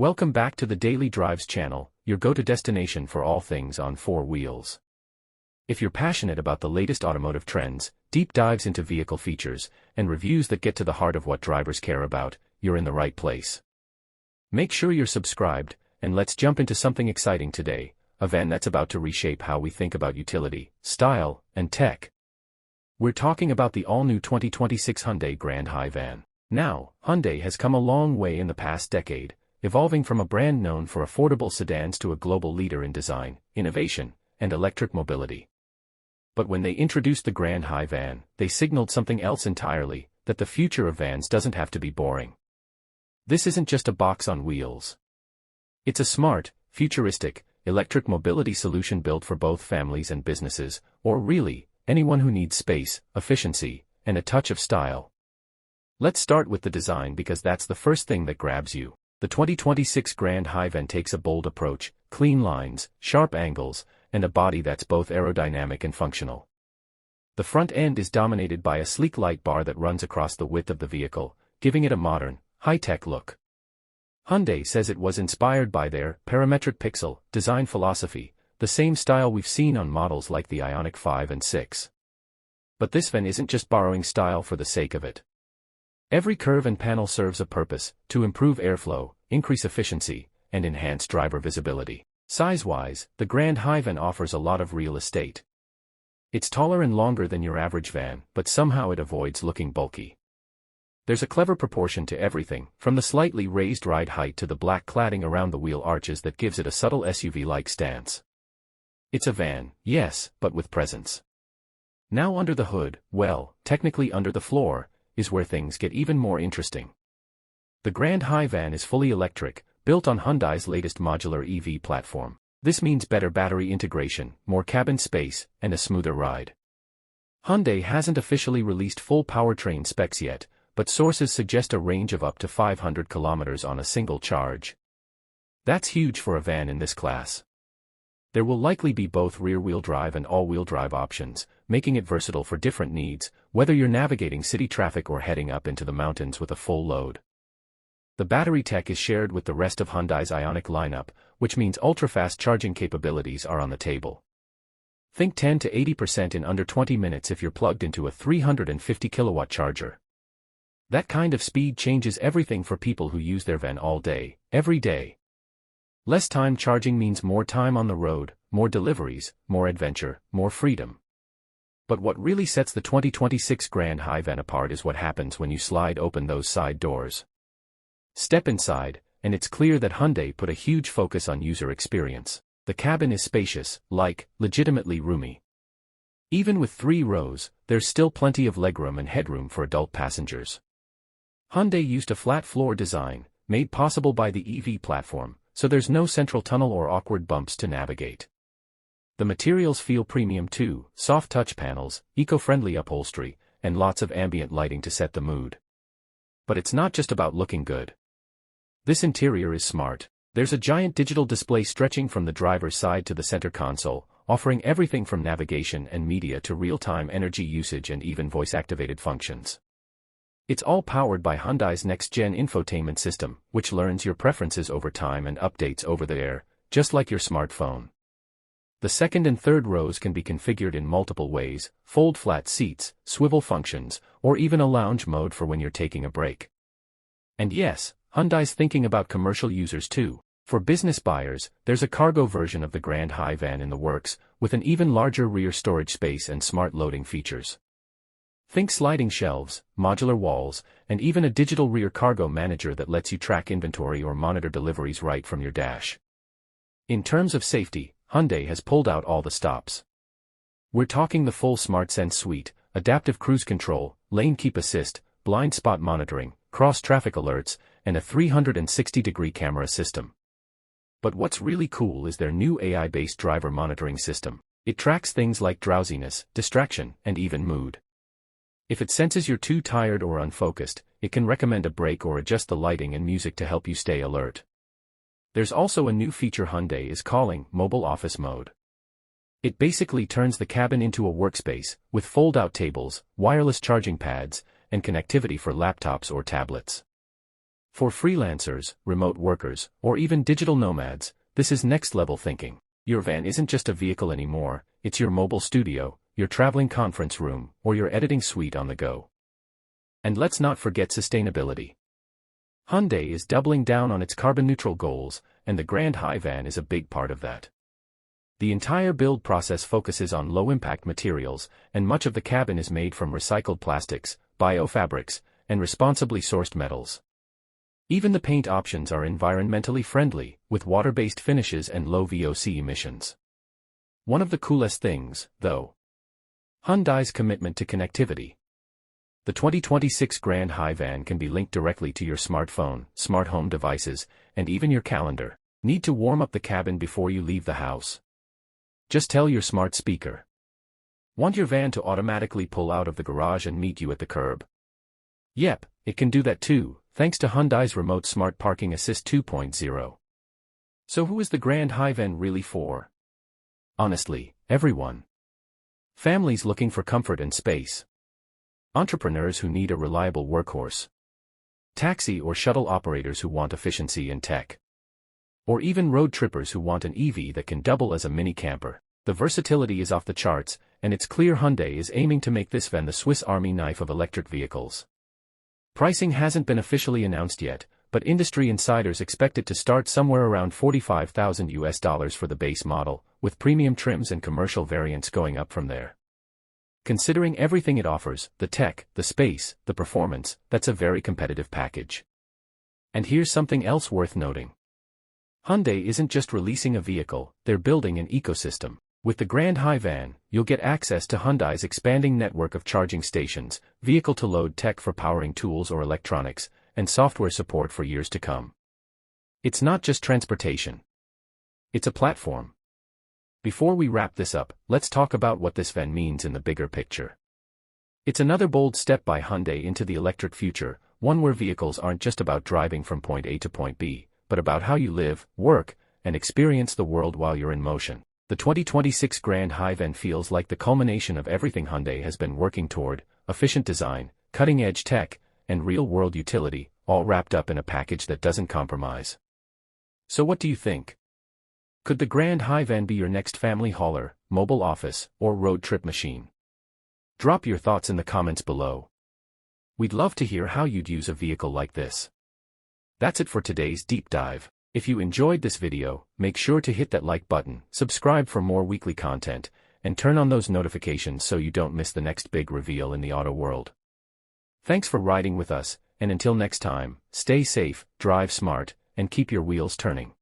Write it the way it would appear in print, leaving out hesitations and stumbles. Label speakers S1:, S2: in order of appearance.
S1: Welcome back to the Daily Drives channel, your go-to destination for all things on four wheels. If you're passionate about the latest automotive trends, deep dives into vehicle features, and reviews that get to the heart of what drivers care about, you're in the right place. Make sure you're subscribed, and let's jump into something exciting today, a van that's about to reshape how we think about utility, style, and tech. We're talking about the all-new 2026 Hyundai Grand Hi van. Now, Hyundai has come a long way in the past decade, evolving from a brand known for affordable sedans to a global leader in design, innovation, and electric mobility. But when they introduced the Grand Hi van, they signaled something else entirely, that the future of vans doesn't have to be boring. This isn't just a box on wheels. It's a smart, futuristic, electric mobility solution built for both families and businesses, or really, anyone who needs space, efficiency, and a touch of style. Let's start with the design because that's the first thing that grabs you. The 2026 Grand Hi van takes a bold approach, clean lines, sharp angles, and a body that's both aerodynamic and functional. The front end is dominated by a sleek light bar that runs across the width of the vehicle, giving it a modern, high-tech look. Hyundai says it was inspired by their parametric pixel design philosophy, the same style we've seen on models like the Ioniq 5 and 6. But this van isn't just borrowing style for the sake of it. Every curve and panel serves a purpose, to improve airflow, increase efficiency, and enhance driver visibility. Size-wise, the Grand Hi van offers a lot of real estate. It's taller and longer than your average van, but somehow it avoids looking bulky. There's a clever proportion to everything, from the slightly raised ride height to the black cladding around the wheel arches that gives it a subtle SUV-like stance. It's a van, yes, but with presence. Now under the hood, well, technically under the floor, is where things get even more interesting. The Grand Hi van is fully electric, built on Hyundai's latest modular EV platform. This means better battery integration, more cabin space, and a smoother ride. Hyundai hasn't officially released full powertrain specs yet, but sources suggest a range of up to 500 kilometers on a single charge. That's huge for a van in this class. There will likely be both rear-wheel drive and all-wheel drive options, making it versatile for different needs, whether you're navigating city traffic or heading up into the mountains with a full load. The battery tech is shared with the rest of Hyundai's Ioniq lineup, which means ultra-fast charging capabilities are on the table. Think 10 to 80% in under 20 minutes if you're plugged into a 350 kilowatt charger. That kind of speed changes everything for people who use their van all day, every day. Less time charging means more time on the road, more deliveries, more adventure, more freedom. But what really sets the 2026 Grand Hi van apart is what happens when you slide open those side doors. Step inside, and it's clear that Hyundai put a huge focus on user experience. The cabin is spacious, legitimately roomy. Even with 3 rows, there's still plenty of legroom and headroom for adult passengers. Hyundai used a flat floor design, made possible by the EV platform, so there's no central tunnel or awkward bumps to navigate. The materials feel premium too, soft touch panels, eco-friendly upholstery, and lots of ambient lighting to set the mood. But it's not just about looking good. This interior is smart. There's a giant digital display stretching from the driver's side to the center console, offering everything from navigation and media to real-time energy usage and even voice-activated functions. It's all powered by Hyundai's next-gen infotainment system, which learns your preferences over time and updates over the air, just like your smartphone. The second and third rows can be configured in multiple ways: fold flat seats, swivel functions, or even a lounge mode for when you're taking a break. And yes, Hyundai's thinking about commercial users too. For business buyers, there's a cargo version of the Grand Hi van in the works, with an even larger rear storage space and smart loading features. Think sliding shelves, modular walls, and even a digital rear cargo manager that lets you track inventory or monitor deliveries right from your dash. In terms of safety, Hyundai has pulled out all the stops. We're talking the full SmartSense suite, adaptive cruise control, lane keep assist, blind spot monitoring, cross-traffic alerts, and a 360-degree camera system. But what's really cool is their new AI-based driver monitoring system. It tracks things like drowsiness, distraction, and even mood. If it senses you're too tired or unfocused, it can recommend a break or adjust the lighting and music to help you stay alert. There's also a new feature Hyundai is calling Mobile Office Mode. It basically turns the cabin into a workspace, with fold-out tables, wireless charging pads, and connectivity for laptops or tablets. For freelancers, remote workers, or even digital nomads, this is next-level thinking. Your van isn't just a vehicle anymore, it's your mobile studio, your traveling conference room, or your editing suite on the go. And let's not forget sustainability. Hyundai is doubling down on its carbon-neutral goals, and the Grand Hi van is a big part of that. The entire build process focuses on low-impact materials, and much of the cabin is made from recycled plastics, biofabrics, and responsibly sourced metals. Even the paint options are environmentally friendly, with water-based finishes and low VOC emissions. One of the coolest things, though, Hyundai's commitment to connectivity. The 2026 Grand Hi van can be linked directly to your smartphone, smart home devices, and even your calendar. Need to warm up the cabin before you leave the house? Just tell your smart speaker. Want your van to automatically pull out of the garage and meet you at the curb? Yep, it can do that too, thanks to Hyundai's Remote Smart Parking Assist 2.0. So who is the Grand Hi van really for? Honestly, everyone. Families looking for comfort and space. Entrepreneurs who need a reliable workhorse. Taxi or shuttle operators who want efficiency and tech. Or even road trippers who want an EV that can double as a mini camper. The versatility is off the charts, and it's clear Hyundai is aiming to make this van the Swiss Army knife of electric vehicles. Pricing hasn't been officially announced yet, but industry insiders expect it to start somewhere around $45,000 for the base model, with premium trims and commercial variants going up from there. Considering everything it offers, the tech, the space, the performance, that's a very competitive package. And here's something else worth noting. Hyundai isn't just releasing a vehicle, they're building an ecosystem. With the Grand Hi van, you'll get access to Hyundai's expanding network of charging stations, vehicle-to-load tech for powering tools or electronics, and software support for years to come. It's not just transportation. It's a platform. Before we wrap this up, let's talk about what this van means in the bigger picture. It's another bold step by Hyundai into the electric future, one where vehicles aren't just about driving from point A to point B, but about how you live, work, and experience the world while you're in motion. The 2026 Grand Hi van feels like the culmination of everything Hyundai has been working toward: efficient design, cutting-edge tech, and real-world utility, all wrapped up in a package that doesn't compromise. So what do you think? Could the Grand Hi van be your next family hauler, mobile office, or road trip machine? Drop your thoughts in the comments below. We'd love to hear how you'd use a vehicle like this. That's it for today's deep dive. If you enjoyed this video, make sure to hit that like button, subscribe for more weekly content, and turn on those notifications so you don't miss the next big reveal in the auto world. Thanks for riding with us, and until next time, stay safe, drive smart, and keep your wheels turning.